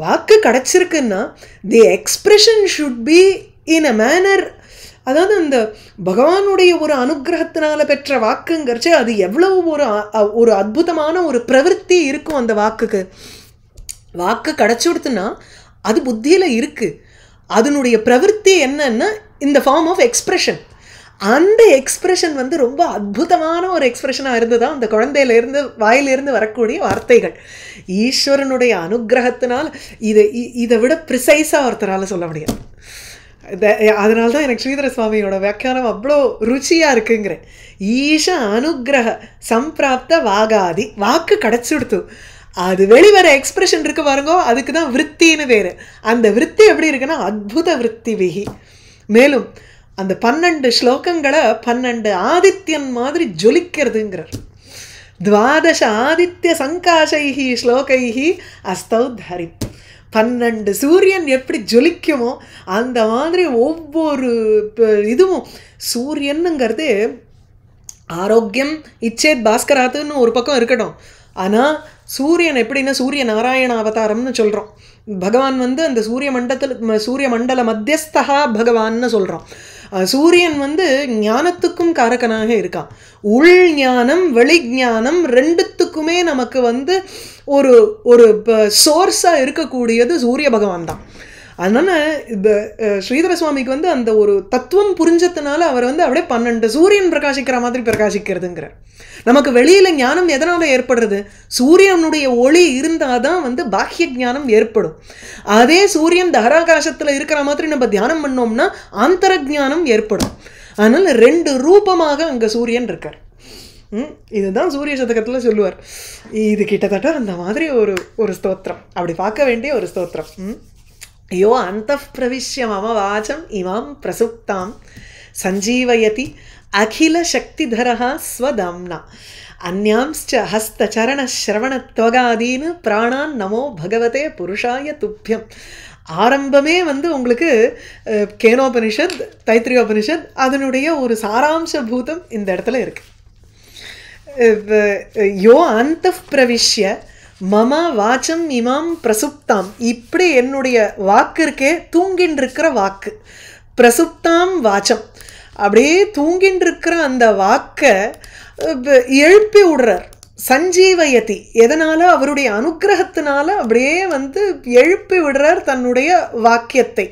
வாக்கு கிடைச்சிருக்குன்னா the expression should be in a manner. அதாவது அந்த பகவானுடைய ஒரு அனுகிரகத்தினால பெற்ற வாக்குங்கிறச்சு அது எவ்வளவு ஒரு அற்புதமான ஒரு பிரவೃತ್ತಿ இருக்கும் அந்த வாக்குக்கு. வாக்கு கிடைச்சி கொடுத்துன்னா அது புத்தியில் இருக்குது. அதனுடைய பிரவೃತ್ತಿ என்னன்னா இந்த ஃபார்ம் ஆஃப் எக்ஸ்பிரஷன். அந்த எக்ஸ்பிரஷன் வந்து ரொம்ப அற்புதமான ஒரு எக்ஸ்பிரஷனாக இருந்ததா அந்த குழந்தையிலேருந்து வாயிலிருந்து வரக்கூடிய வார்த்தைகள். ஈஸ்வரனுடைய அனுகிரகத்தினால் இதை விட ப்ரிசைஸாக ஒருத்தரால் சொல்ல முடியாது. அதனால தான் எனக்கு ஸ்ரீதர சுவாமியோட வியாக்கியானம் அவ்வளோ ருச்சியாக இருக்குங்கிறேன். ஈஷ அனுகிரக சம்பிராப்த வாகாதி, வாக்கு கிடச்சிடுத்து, அது வெளிவர எக்ஸ்பிரஷன் இருக்கு பாருங்கோ, அதுக்கு தான் விற்த்தின்னு பேர். அந்த விற்பி எப்படி இருக்குன்னா அத்புத விற்பி விகி. மேலும் அந்த 12 ஸ்லோகங்களை 12 ஆதித்யன் மாதிரி ஜொலிக்கிறதுங்கிறார். துவாதச ஆதித்ய சங்காசைஹி ஸ்லோகைஹி அஸ்தௌத் ஹரி. 12 சூரியன் எப்படி ஜொலிக்குமோ அந்த மாதிரி ஒவ்வொரு இதுவும் சூரியனுங்கிறது ஆரோக்கியம் இச்சேத் பாஸ்கராத்துன்னு ஒரு பக்கம் இருக்கட்டும். ஆனால் சூரியன் எப்படின்னா சூரிய நாராயண அவதாரம்னு சொல்கிறோம். பகவான் வந்து அந்த சூரிய மண்டல மத்தியஸ்தகா பகவான்னு சொல்கிறோம். சூரியன் வந்து ஞானத்துக்கும் காரகனாக இருக்கான். உள் ஞானம் வெளி ஞானம் ரெண்டுத்துக்குமே நமக்கு வந்து ஒரு ஒரு சோர்ஸாக இருக்கக்கூடியது சூரிய பகவான் தான். அதனால் இந்த ஸ்ரீதர சுவாமிக்கு வந்து அந்த ஒரு தத்துவம் புரிஞ்சதுனால அவர் வந்து அப்படியே 12 சூரியன் பிரகாசிக்கிற மாதிரி பிரகாசிக்கிறதுங்கிறார். நமக்கு வெளியில் ஞானம் எதனால் ஏற்படுறது? சூரியனுடைய ஒளி இருந்தால் தான் வந்து பாஹ்ய ஞானம் ஏற்படும். அதே சூரியன் தஹராகாசத்தில் இருக்கிற மாதிரி நம்ம தியானம் பண்ணோம்னா ஆந்தர ஞானம் ஏற்படும். அதனால் 2 ரூபமாக அங்கே சூரியன் இருக்கார். இதுதான் சூரிய சதகத்தில் சொல்லுவார். இது கிட்டத்தட்ட அந்த மாதிரி ஒரு ஸ்தோத்திரம், அப்படி பார்க்க வேண்டிய ஒரு ஸ்தோத்திரம். யோ அந்தః பிரவிஷ்ய மம வாசம் இமாம் பிரசுப்தாம் சஞ்சீவயதி அகில சக்திதரஹ ஸ்வதாம்னா அந்யாம்ச்ச ஹஸ்தச்சரண ஸ்ரவணத்வகாதீனு பிராணான் நமோ பகவதே புருஷாய துப்பியம். ஆரம்பமே வந்து உங்களுக்கு கேனோபனிஷத் தைத்திரியோபனிஷத் அதனுடைய ஒரு சாராம்ச பூதம் இந்த இடத்துல இருக்கு. யோ அந்தః பிரவிஷ்ய மம வாச்சம் இமாம் பிரசுப்தாம், இப்படி என்னுடைய வாக்கு இருக்கே தூங்கின்னு இருக்கிற வாக்கு, பிரசுப்தாம் வாச்சம், அப்படியே தூங்கின்னு இருக்கிற அந்த வாக்கை எழுப்பி விடுறார். சஞ்சீவயதி, எதனால? அவருடைய அனுகிரகத்தினால அப்படியே வந்து எழுப்பி விடுறார் தன்னுடைய வாக்கியத்தை,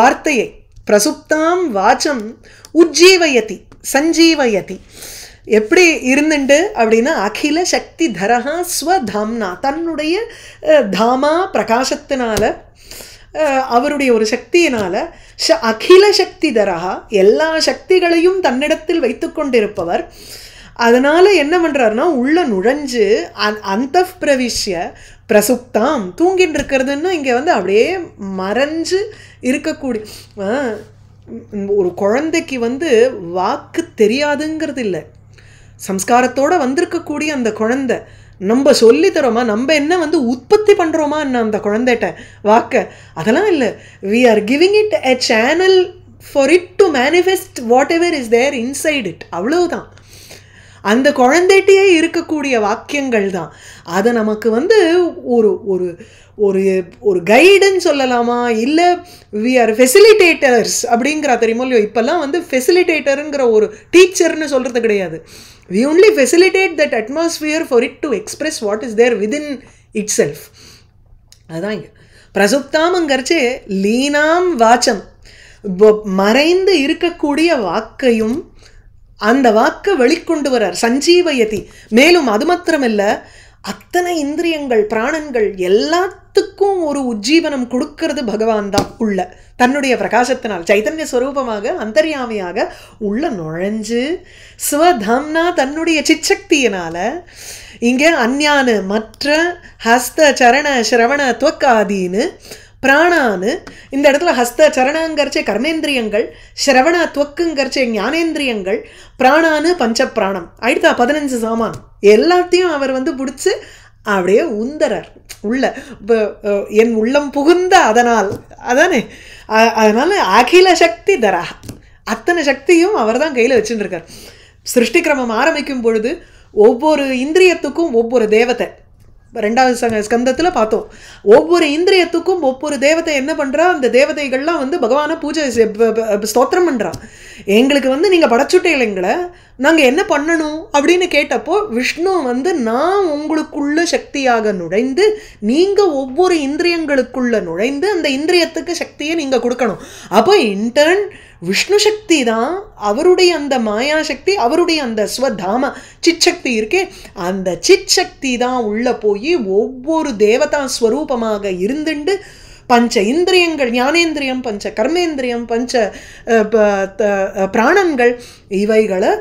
வார்த்தையை. பிரசுப்தாம் வாச்சம் உஜ்ஜீவயதி சஞ்சீவயதி. எப்படி இருந்துண்டு அப்படின்னா அகில சக்தி தரஹா ஸ்வதாம்னா, தன்னுடைய தாமா பிரகாசத்தினால அவருடைய ஒரு சக்தியினால அகில சக்தி தரஹா எல்லா சக்திகளையும் தன்னிடத்தில் வைத்து கொண்டிருப்பவர். அதனால் என்ன பண்ணுறாருன்னா உள்ள நுழைஞ்சு அந்தః பிரவிஷ்ய பிரசுப்தாம், தூங்கின்னு இருக்கிறதுன்னா இங்கே வந்து அப்படியே மறைஞ்சு இருக்கக்கூடிய ஒரு குழந்தைக்கு வந்து வாக்கு தெரியாதுங்கிறது இல்லை. சம்ஸ்காரத்தோடு வந்திருக்கக்கூடிய அந்த குழந்தை நம்ம சொல்லி தரோமா, நம்ம என்ன வந்து உற்பத்தி பண்ணுறோமா என்ன அந்த குழந்தைகிட்ட வாக்க, அதெல்லாம் இல்லை. We are giving it a channel for it to manifest whatever is there inside it. அவ்வளவுதான். அந்த குழந்தைகிட்டே இருக்கக்கூடிய வாக்கியங்கள் தான். அதை நமக்கு வந்து ஒரு ஒரு ஒரு ஒரு கைடுன்னு சொல்லலாமா, இல்லை வி ஆர் ஃபெசிலிட்டேட்டர்ஸ் அப்படிங்கிற தெரியுமோ இல்லையோ. இப்போல்லாம் வந்து ஃபெசிலிட்டேட்டருங்கிற ஒரு டீச்சர்னு சொல்கிறது கிடையாது. We only facilitate that atmosphere for it to express what is there within itself. அதான் இங்கே பிரசுப்தாமங்கரிச்சே லீனாம் வாச்சம், மறைந்து இருக்கக்கூடிய வாக்கையும் அந்த வாக்கை வெளிக்கொண்டு வரார். சஞ்சீவயதி, மேலும் அது மாத்திரமில்ல அத்தனை இந்திரியங்கள் பிராணன்கள் எல்லாத்துக்கும் ஒரு உஜ்ஜீவனம் கொடுக்கறது பகவான் தான். உள்ள தன்னுடைய பிரகாசத்தினால் சைத்தன்ய ஸ்வரூபமாக அந்தர்யாமியாக உள்ள நுழைஞ்சு ஸ்வதாம்னா தன்னுடைய சிச்சக்தியினால இங்கே அந்யானு மற்ற ஹஸ்த சரண ஸ்ரவண துவக்காதீன்னு பிராணானு, இந்த இடத்துல ஹஸ்த சரணங்கரிச்சே கர்மேந்திரியங்கள், ஸ்ரவண துவக்குங்கரிச்சே ஞானேந்திரியங்கள், பிராணானு பஞ்ச பிராணம் ஆயிடுதா 15 சாமான் எல்லாத்தையும் அவர் வந்து பிடிச்சி அப்படியே உந்தரர் உள்ள. என் உள்ளம் புகுந்த அதனால் அதானே, அதனால் அகில சக்தி தரா, அத்தனை சக்தியும் அவர் தான் கையில் வச்சுட்டு இருக்கார். சிருஷ்டி கிரமம் ஆரம்பிக்கும் பொழுது ஒவ்வொரு இந்திரியத்துக்கும் ஒவ்வொரு தேவதை, 2வது ஸ்கந்தத்தில் பார்த்தோம். ஒவ்வொரு இந்திரியத்துக்கும் ஒவ்வொரு தேவதை என்ன பண்ணுறா, அந்த தேவதைகள்லாம் வந்து பகவானை பூஜை ஸ்தோத்திரம் பண்ணுறா. எங்களுக்கு வந்து நீங்கள் படைச்சுட்டே இல்லைங்களே, நாங்கள் என்ன பண்ணணும் அப்படின்னு கேட்டப்போ விஷ்ணு வந்து நான் உங்களுக்குள்ள சக்தியாக நுழைந்து நீங்கள் ஒவ்வொரு இந்திரியங்களுக்குள்ள நுழைந்து அந்த இந்திரியத்துக்கு சக்தியை நீங்கள் கொடுக்கணும். அப்போ இன்டர்ன் விஷ்ணு சக்தி தான் அவருடைய அந்த மாயா சக்தி, அவருடைய அந்த ஸ்வதாம சிச்சக்தி இருக்கே, அந்த சிச்சக்தி தான் உள்ள போய் ஒவ்வொரு தேவதா ஸ்வரூபமாக இருந்துண்டு பஞ்ச இந்திரியங்கள், ஞானேந்திரியம், பஞ்ச கர்மேந்திரியம், பஞ்ச பிராணன்கள் இவைகளை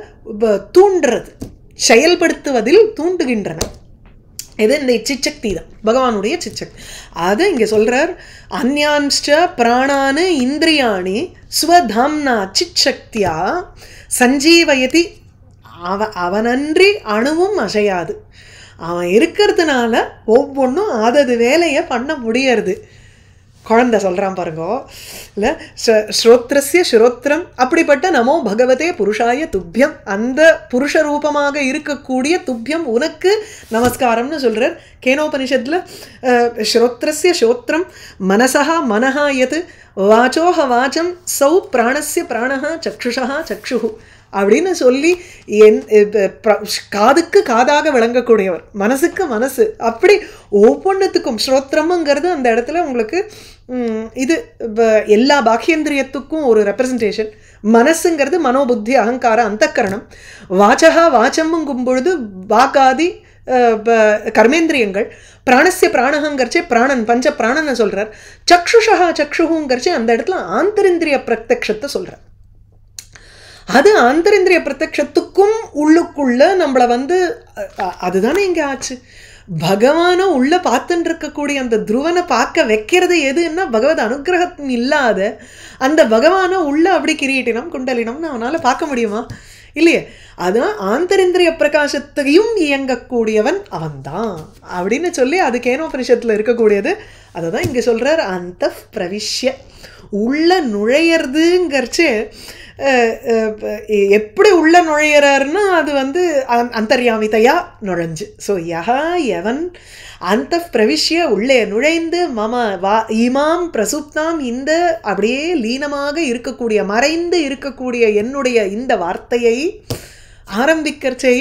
தூண்டுறது, செயல்படுத்துவதில் தூண்டுகின்றன. இது இந்த சிச்சக்தி தான், பகவானுடைய சிச்சக்தி. அதை இங்கே சொல்கிறார். அந்யான்ஷ்ட பிராணானு இந்திரியாணி ஸ்வதாம்னா சிச்சக்தியா சஞ்சீவயதி, அவனன்றி அணுவும் அசையாது. அவன் இருக்கிறதுனால ஒவ்வொன்றும் அதது வேலையை பண்ண முடியறது. குழந்தை சொல்கிறான் பாருங்க, இல்லை ஸ்ரோத்ரஸ்ய ஸ்ரோத்ரம், அப்படிப்பட்ட நமோ பகவதே புருஷாய துப்பியம், அந்த புருஷ ரூபமாக இருக்கக்கூடிய துப்பியம் உனக்கு நமஸ்காரம்னு சொல்கிறார். கேனோபனிஷத்தில் ஸ்ரோத்ரஸ்ய ஸ்ரோத்ரம் மனசா மனஹா யத் வாச்சோஹ வாச்சம் சௌ பிராணஸ்ய பிராணஹா சக்ஷுஷா சக்ஷு அப்படின்னு சொல்லி காதுக்கு காதாக விளங்கக்கூடியவர், மனசுக்கு மனசு, அப்படி ஒவ்வொன்றுத்துக்கும் ஸ்ரோத்திரம்ங்கிறது அந்த இடத்துல உங்களுக்கு இது எல்லா பாக்கியேந்திரியத்துக்கும் ஒரு ரெப்ரசன்டேஷன். மனசுங்கிறது மனோபுத்தி அகங்கார அந்தக்கரணம். வாச்சகா வாச்சம்ங்கும் பொழுது வாக்காதி கர்மேந்திரியங்கள். பிராணஸ்ய பிராணகங்கிறச்சே பிராணன் பஞ்ச பிராணனை சொல்கிறார். சக்ஷுஷா சக்ஷுங்கிறச்சே அந்த இடத்துல ஆந்தரிந்திரிய பிரத்யக்ஷத்தை சொல்கிறார். அது ஆந்தரிந்திரிய பிரத்யக்ஷத்துக்கும் உள்ளுக்குள்ள நம்மளை அதுதானே இங்கே ஆச்சு. பகவானை உள்ள பார்த்துட்டு இருக்கக்கூடிய அந்த துருவனை பார்க்க வைக்கிறது எதுன்னா பகவத் அனுகிரகம் இல்லாத அந்த பகவானை உள்ள அப்படி கிரீட்டினம் குண்டலினம்னு அவனால் பார்க்க முடியுமா? இல்லையே. அதுதான் ஆந்தரிந்திரிய பிரகாசத்தையும் இயங்கக்கூடியவன் அவன்தான் அப்படின்னு சொல்லி அது கேனோபனிஷத்தில் இருக்கக்கூடியது. அதை தான் இங்கே சொல்கிறார், அந்த பிரவிஷ்ய உள்ள நுழையிறதுங்கிறச்சு. எப்படி உள்ள நுழையிறாருன்னா அது அந்தர்யாமிதையா நுழைஞ்சு. ஸோ யஹா எவன் அந்த பிரவிஷ்ய உள்ளே நுழைந்து மம இமாம் பிரசுப்தாம் இந்த அப்படியே லீனமாக இருக்கக்கூடிய மறைந்து இருக்கக்கூடிய என்னுடைய இந்த வார்த்தையை ஆரம்பிக்கிறச்சே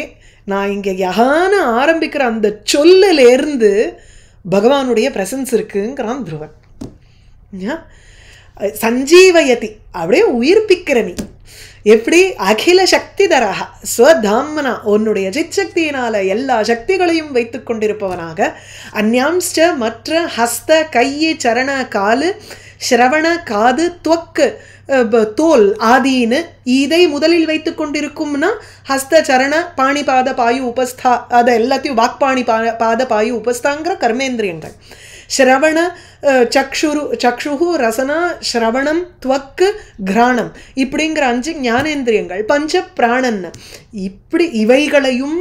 நான் இங்கே யஹான்னு ஆரம்பிக்கிற அந்த சொல்லிலேருந்து பகவானுடைய பிரசன்ஸ் இருக்குங்கிறான் துருவன். சஞ்சீவயதி அப்படியே உயிர்ப்பிக்கிற நீ. எப்படி? அகில சக்தி தரஹ ஸ்வதாம்னா உன்னுடைய சிச்சக்தியினால எல்லா சக்திகளையும் வைத்து கொண்டிருப்பவனாக, அந்யாம்ஸ்ட மற்ற ஹஸ்த கையை சரண காலு ஸ்ரவண காது துவக்கு தோல் ஆதீனு இதை முதலில் வைத்து கொண்டிருக்கும்னா ஹஸ்த சரண பாணி பாத பாயு உபஸ்தா அதை எல்லாத்தையும் வாக்பாணி பாத பாயு உபஸ்தாங்கிற கர்மேந்திரியங்கள். ஸ்ரவண சக்ஷுரு ரசனா ஸ்ரவணம் துவக்கு கிராணம் இப்படிங்கிற 5 ஞானேந்திரியங்கள். பஞ்ச பிராணன் இப்படி இவைகளையும்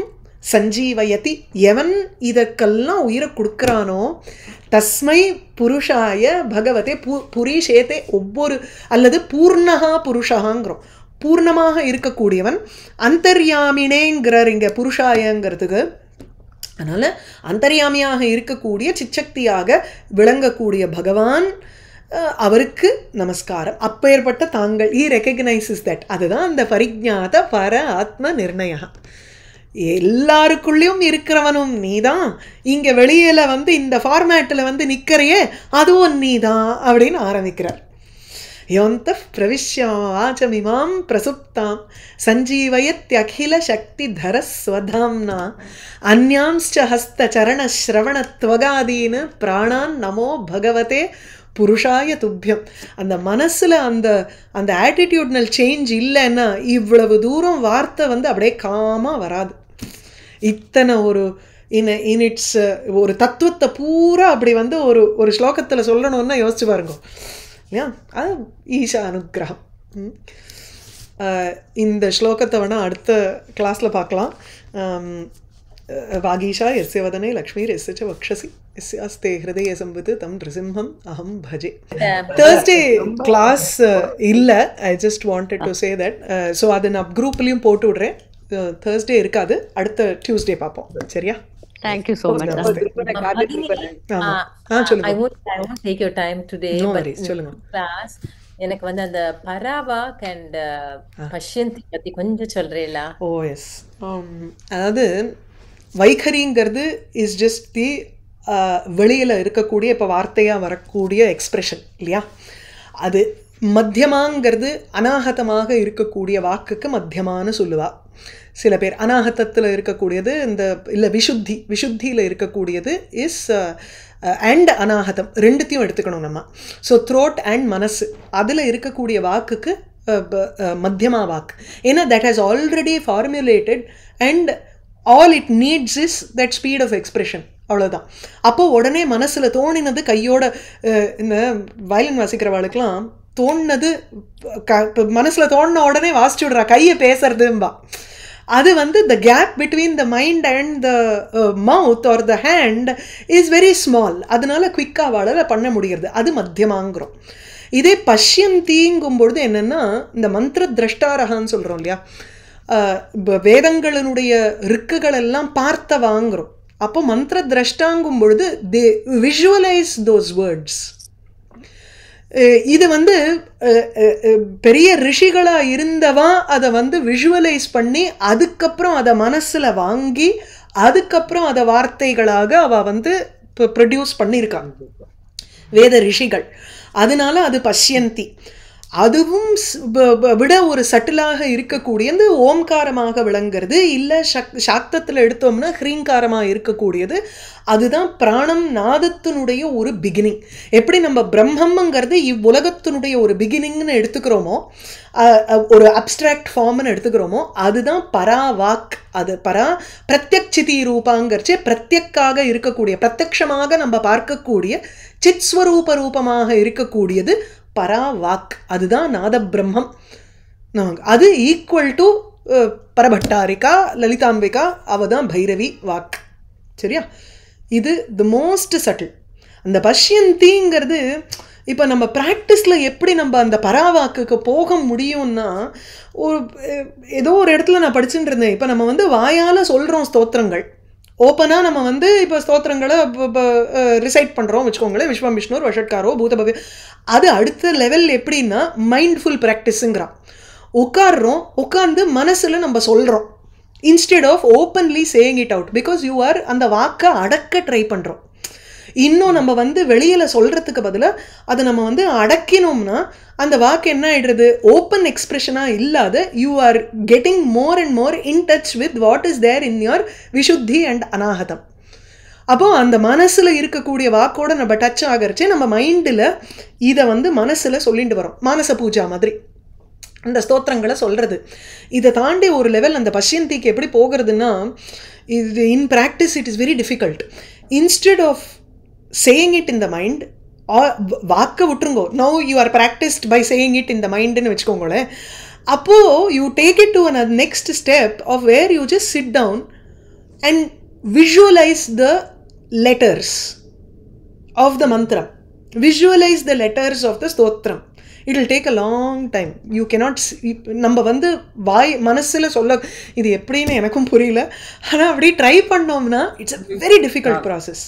சஞ்சீவயதி எவன் இதற்கெல்லாம் உயிரை கொடுக்குறானோ தஸ்மை புருஷாய பகவதே புரீஷேதே ஒவ்வொரு அல்லது பூர்ணகா புருஷகாங்கிறோம். பூர்ணமாக இருக்கக்கூடியவன் அந்தர்யாமினேங்கிறார் இங்கே புருஷாயங்கிறதுக்கு. அதனால் அந்தர்யாமியாக இருக்கக்கூடிய சிச்சக்தியாக விளங்கக்கூடிய பகவான் அவருக்கு நமஸ்காரம். அப்பேற்பட்ட தாங்கள் ரெகக்னைசஸ் தட். அதுதான் அந்த பரிஜாத பர ஆத்ம நிர்ணய. எல்லாருக்குள்ளேயும் இருக்கிறவனும் நீதான், இங்கே வெளியில் இந்த ஃபார்மேட்டில் நிற்கிறையே அதுவும் நீதான் அப்படின்னு ஆரம்பிக்கிறார். யோந்த பிரவிஷ்யமாச்சமிமாம் பிரசுப்தாம் சஞ்சீவயத்யகில சக்தி தர ஸ்வதாம்னா அந்யாம்ஸ்ச ஹஸ்த சரண ஸ்ரவண துவகாதீனு பிராணான் நமோ பகவதே புருஷாய துப்பியம். அந்த மனசில் அந்த ஆட்டிடியூட்னல் சேஞ்ச் இல்லைன்னா இவ்வளவு தூரம் வார்த்தை அப்படியே காமாக வராது. இத்தனை ஒரு இட்ஸ் ஒரு தத்துவத்தை பூரா அப்படி ஒரு ஸ்லோகத்தில் சொல்லணும்னா யோசிச்சு பாருங்க இல்லையா. அது ஈஷா அனுகிரகம். இந்த ஸ்லோகத்தை அடுத்த கிளாஸில் பார்க்கலாம். வாகீஷா எஸ்ய வதனே லக்ஷ்மீர் எஸ்ய ச வக்ஷசி எஸ்யாஸ்தே ஹிருதய சம்பித் தம் நிருசிம்ஹம் அஹம் பஜே. தேர்ஸ்டே கிளாஸ் இல்லை, I just wanted to say that. So அதை நான் குரூப்லேயும் போட்டு விட்றேன். தேர்ஸ்டே இருக்காது, அடுத்த டியூஸ்டே பார்ப்போம். சரியா? Thank you so much. I won't take your time today. No but worries. சொல்லுங்க. Class எனக்கு அந்த பராவாக் அண்ட் பஷ்யந்தி பத்தி கொஞ்சம் சொல்றீங்களா? ஓ எஸ். அதாவது வைகரிங்கிறது இஸ் ஜஸ்ட் தி வெளியில் இருக்கக்கூடிய இப்போ வார்த்தையாக வரக்கூடிய எக்ஸ்பிரஷன் இல்லையா. அது மத்தியமாங்கிறது அநாகதமாக இருக்கக்கூடிய வாக்குக்கு மத்தியமானு சொல்லுவா. சில பேர் அநாகதத்தில் இருக்கக்கூடியது இல்லை விஷுத்தியில் இருக்கக்கூடியது இஸ் அண்ட் அநாகதம் ரெண்டுத்தையும் எடுத்துக்கணும் நம்ம. ஸோ த்ரோட் அண்ட் மனசு அதில் இருக்கக்கூடிய வாக்குக்கு மத்தியமா வாக்கு. ஏன்னா that has already formulated and all it needs is that speed of expression. அவ்வளோதான். அப்போ உடனே மனசில் தோணினது கையோட இந்த வயலின் வாசிக்கிறவாளுக்கெல்லாம் தோணுனது மனசில் தோணின உடனே வாசிச்சு விடுறா, கையை பேசுறதும்பா. அது வந்து the gap between the mind and the mouth or the hand is very small. அதனால குயிக்காக அவளால் பண்ண முடிகிறது. அது மத்தியமாங்கிறோம். இதே பஷ்யந்திங்கும்பொழுது என்னென்னா இந்த மந்திர திரஷ்டாரகான்னு சொல்கிறோம் இல்லையா, வேதங்களினுடைய ரிக்குகள் எல்லாம் பார்த்த வாங்குறோம். அப்போ மந்திர திரஷ்டாங்கும் பொழுது தே விஷுவலைஸ் தோஸ் வேர்ட்ஸ். இது வந்து பெரிய ரிஷிகளாக இருந்தவா அதை வந்து விஷுவலைஸ் பண்ணி அதுக்கப்புறம் அதை மனசில் வாங்கி அதுக்கப்புறம் அதை வார்த்தைகளாக அவள் வந்து ப்ரொடியூஸ் பண்ணியிருக்காங்க வேத ரிஷிகள். அதனால அது பஷ்யந்தி. அதுவும் விட ஒரு சட்டிலாக இருக்கக்கூடியது ஓம்காரமாக விளங்குறது, இல்லை சாக்தத்தில் எடுத்தோம்னா ஹ்ரீங்காரமாக இருக்கக்கூடியது. அதுதான் பிராணம் நாதத்தினுடைய ஒரு பிகினிங். எப்படி நம்ம பிரம்மம்ங்கிறது இவ்வுலகத்தினுடைய ஒரு பிகினிங்னு எடுத்துக்கிறோமோ, ஒரு அப்டிராக்ட் ஃபார்ம்னு எடுத்துக்கிறோமோ, அதுதான் பராவாக். அது பரா பிரத்யக்சிதி ரூபாங்கிறச்சே பிரத்யக்காக இருக்கக்கூடிய, பிரத்யக்ஷமாக நம்ம பார்க்கக்கூடிய சித்ஸ்வரூப ரூபமாக இருக்கக்கூடியது பராவாக். அதுதான் நாத பிரம்மம். அது ஈக்குவல் டு பரபட்டாரிகா லலிதாம்பிகா, அவ தான் பைரவி வாக். சரியா? இது தி மோஸ்ட் சட்டில். அந்த பஷ்யந்திங்கிறது இப்போ நம்ம ப்ராக்டிஸில் எப்படி நம்ம அந்த பராவாக்குக்கு போக முடியும்னா, ஒரு ஏதோ ஒரு இடத்துல நான் படிச்சுட்டு இருந்தேன். இப்போ நம்ம வந்து வாயால் சொல்கிறோம் ஸ்தோத்திரங்கள், ஓப்பனாக நம்ம வந்து இப்போ ஸ்தோத்திரங்களை ரிசைட் பண்ணுறோம் வச்சுக்கோங்களேன், விஸ்வம் விஷ்ணுர் வஷட்காரோ பூதபவ்ய. அது அடுத்த லெவல் எப்படின்னா மைண்ட்ஃபுல் ப்ராக்டிஸுங்கிறான். உட்காடுறோம், உட்காந்து மனசில் நம்ம சொல்கிறோம் instead of openly saying it out, because you are அந்த வாக்கை அடக்க ட்ரை பண்ணுறோம். இன்னும் நம்ம வந்து வெளியில் சொல்கிறதுக்கு பதிலாக அதை நம்ம வந்து அடக்கினோம்னா அந்த வாக்கு என்ன ஆகிடுறது, ஓப்பன் எக்ஸ்பிரஷனாக இல்லாத you are getting more and more in touch with what is there in your விஷுத்தி அண்ட் அநாகதம். அப்போது அந்த மனசில் இருக்கக்கூடிய வாக்கோடு நம்ம டச் ஆகிறச்சே நம்ம மைண்டில் இதை வந்து மனசில் சொல்லிட்டு வரோம். மானச பூஜா மாதிரி அந்த ஸ்தோத்திரங்களை சொல்கிறது. இதை தாண்டி ஒரு லெவல் அந்த பஷ்யந்திக்கு எப்படி போகிறதுனா, இது in practice it is very difficult. Instead of saying it in the mind, வாக்க விட்டுருங்கோ, no you are practised by saying it in the மைண்டுன்னு வச்சுக்கோங்களேன். அப்போது you take it to a next step of where you just sit down and visualise the letters of the மந்திரம், visualise the letters of the ஸ்தோத்திரம். It will take a long time. You cannot, நம்ம வந்து வாய் மனசில் சொல்ல இது எப்படின்னு எனக்கும் புரியல, ஆனால் அப்படி ட்ரை பண்ணோம்னா it's a very difficult process.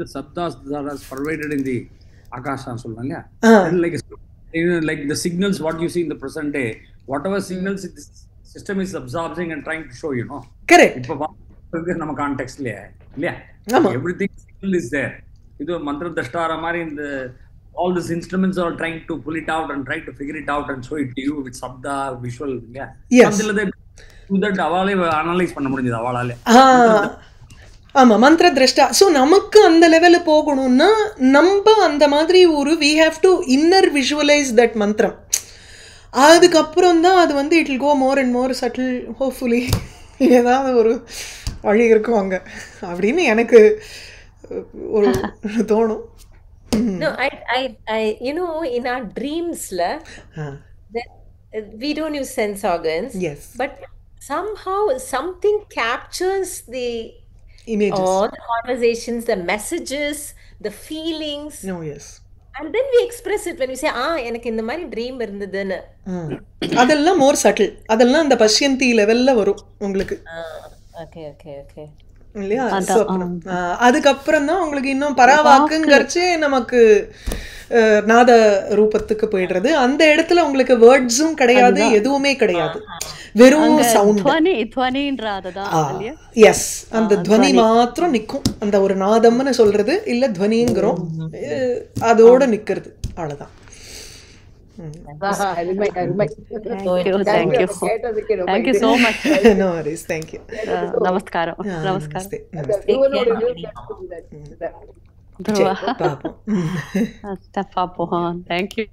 The sabdas that are pervaded in the akasha சொல்றாங்க, like the signals what you see in the present day, whatever signals the system is absorbing and trying to show, you know. Correct. இப்ப நம்ம கான்டெக்ஸ்ட்ல இல்லையா, everything signal is there. இது மந்திர தஷ்டார மாதிரி இந்த all these instruments are trying to pull it out and try to figure it out and show it to you with sabda visual, இல்லையா. அதுல that அவளே அனலைஸ் பண்ண முடிஞ்சது அவளாலே. ஆமாம், மந்திர திரஷ்டா. ஸோ நமக்கு அந்த லெவலில் போகணும்னா நம்ம அந்த மாதிரி ஒரு we have to inner visualise that மந்திரம். அதுக்கப்புறம் தான் அது வந்து it will go more and more subtle. Hopefully ஏதாவது ஒரு வழி இருக்கும் அங்கே அப்படின்னு எனக்கு ஒரு தோணும். No, you know, in our dreams, we don't use sense organs. Yes. But somehow something captures the images, all the conversations, the messages, the feelings. No, yes. And then we express it when we say, எனக்கு இந்த மாதிரி dream இருந்ததுன்னு. அதெல்லாம் மோர் subtle. அதெல்லாம் அந்த பஷ்யந்தி லெவல்ல வரும் உங்களுக்கு. ஓகே ஓகே ஓகே இல்லையா? அதுக்கப்புறம் தான் உங்களுக்கு இன்னும் பராவாக்குங்கிறச்சே நமக்கு நாத ரூபத்துக்கு போயிடுறது. அந்த இடத்துல உங்களுக்கு வேர்ட்ஸும் கிடையாது, எதுவுமே கிடையாது, வெறும் சவுண்ட். எஸ், அந்த துவனி மாத்திரம் நிற்கும். அந்த ஒரு நாதம்னு சொல்றது இல்ல துவனிங்கிறோம், அதோட நிக்கிறது, அவ்வளவுதான். Thank you so much. No worries, thank you. Namaskaram. Namaste. Thank you.